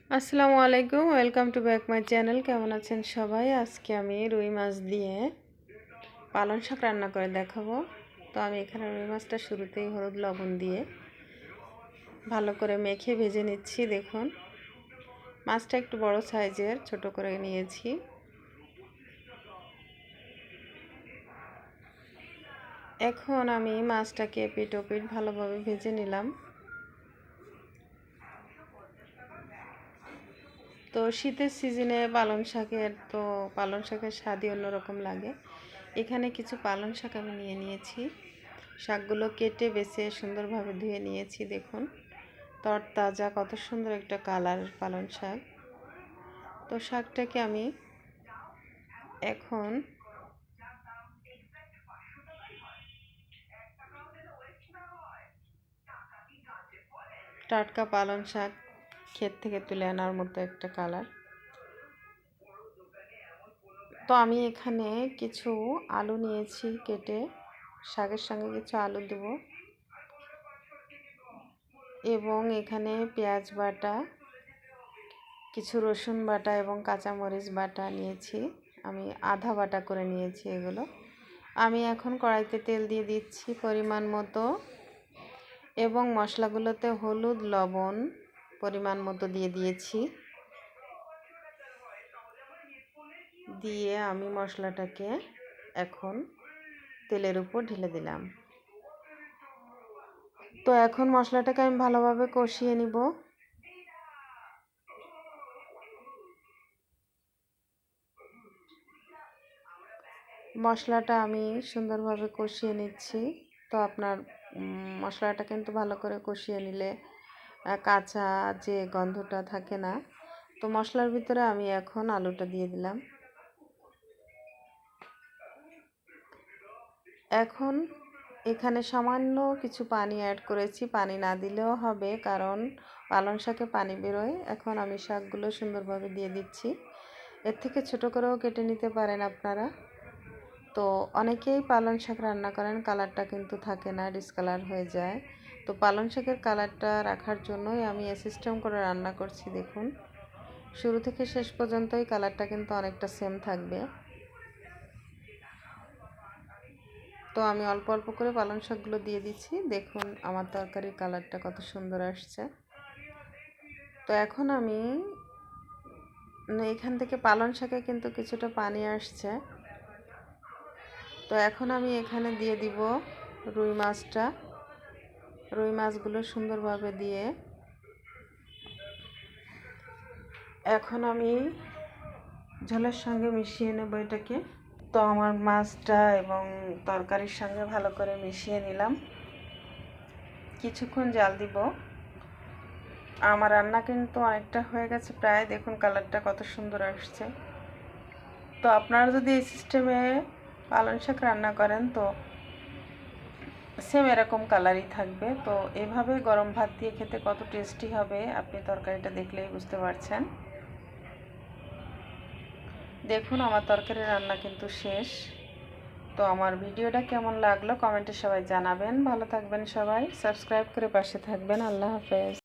আসসালামু আলাইকুম, welcome to back my channel. কেমন আছেন সবাই? আজকে আমি রুই মাছ দিয়ে পালং শাক রান্না করে দেখাবো। তো আমি এখানে রুই মাছটা শুরুতেই হলুদ লবণ দিয়ে ভালো করে মেখে ভেজে নিচ্ছি। দেখুন, মাছটা একটু বড় সাইজের ছোট করে নিয়েছি। এখন আমি মাছটাকে এপিট ওপিট ভালোভাবে ভেজে নিলাম। তো শীতের সিজনে পালং শাকের স্বাদই অন্যরকম লাগে। এখানে কিছু পালং শাক আমি নিয়ে নিয়েছি। শাকগুলো কেটে বেছে সুন্দরভাবে ধুয়ে নিয়েছি। দেখুন, তরতাজা কত সুন্দর একটা কালার পালং শাক। তো শাকটাকে আমি এখন টাটকা পালং শাক ক্ষেত থেকে তুলে আনার মতো একটা কালার। তো আমি এখানে কিছু আলু নিয়েছি কেটে, শাকের সঙ্গে কিছু আলু দেব এবং এখানে পেঁয়াজ বাটা, কিছু রসুন বাটা এবং কাঁচামরিচ বাটা নিয়েছি। আমি আধা বাটা করে নিয়েছি এগুলো। আমি এখন কড়াইতে তেল দিয়ে দিচ্ছি পরিমাণ মতো এবং মশলাগুলোতে হলুদ লবণ পরিমাণ মতো দিয়ে দিয়েছি। দিয়ে আমি মশলাটাকে এখন তেলের উপর ঢেলে দিলাম। তো এখন মশলাটাকে আমি ভালোভাবে কষিয়ে নিব। মশলাটা আমি সুন্দরভাবে কষিয়ে নিচ্ছি। তো আপনার মশলাটা কিন্তু ভালো করে কষিয়ে নিলে কাঁচা যে গন্ধটা থাকে না। তো মশলার ভিতরে আমি এখন আলুটা দিয়ে দিলাম। এখন এখানে সামান্য কিছু পানি অ্যাড করেছি, পানি না দিলেও হবে কারণ পালং শাকে পানি বেরোয়। এখন আমি শাকগুলো সুন্দরভাবে দিয়ে দিচ্ছি। এর থেকে ছোট করেও কেটে নিতে পারেন আপনারা। তো অনেকেই পালং শাক রান্না করেন, কালারটা কিন্তু থাকে না, ডিসকালার হয়ে যায়। তো পালং শাকের কালারটা রাখার জন্যই আমি এ সিস্টেম করে রান্না করছি। দেখুন, শুরু থেকে শেষ পর্যন্তই কালারটা কিন্তু অনেকটা সেম থাকবে। তো আমি অল্প অল্প করে পালং শাকগুলো দিয়ে দিচ্ছি। দেখুন আমার তরকারির কালারটা কত সুন্দর আসছে। তো এখন আমি এখান থেকে পালং শাকে কিন্তু কিছুটা পানি আসছে। তো এখন আমি এখানে দিয়ে দিব রুই মাছটা। রুই মাছগুলো সুন্দরভাবে দিয়ে এখন আমি ঝোলের সঙ্গে মিশিয়ে নেব এটাকে। তো আমার মাছটা এবং তরকারির সঙ্গে ভালো করে মিশিয়ে নিলাম। কিছুক্ষণ জাল দিব। আমার রান্না কিন্তু অনেকটা হয়ে গেছে প্রায়। দেখুন কালারটা কত সুন্দর আসছে। তো আপনারা যদি এই সিস্টেমে পালং শাক রান্না করেন তো সেম এরকম কালারই থাকবে। তো এভাবে গরম ভাত দিয়ে খেতে কত টেস্টি হবে আপনি তরকারিটা দেখলেই বুঝতে পারছেন। দেখুন আমার তরকারি রান্না কিন্তু শেষ। তো আমার ভিডিওটা কেমন লাগলো কমেন্টে সবাই জানাবেন। ভালো থাকবেন সবাই, সাবস্ক্রাইব করে পাশে থাকবেন। আল্লাহ হাফেজ।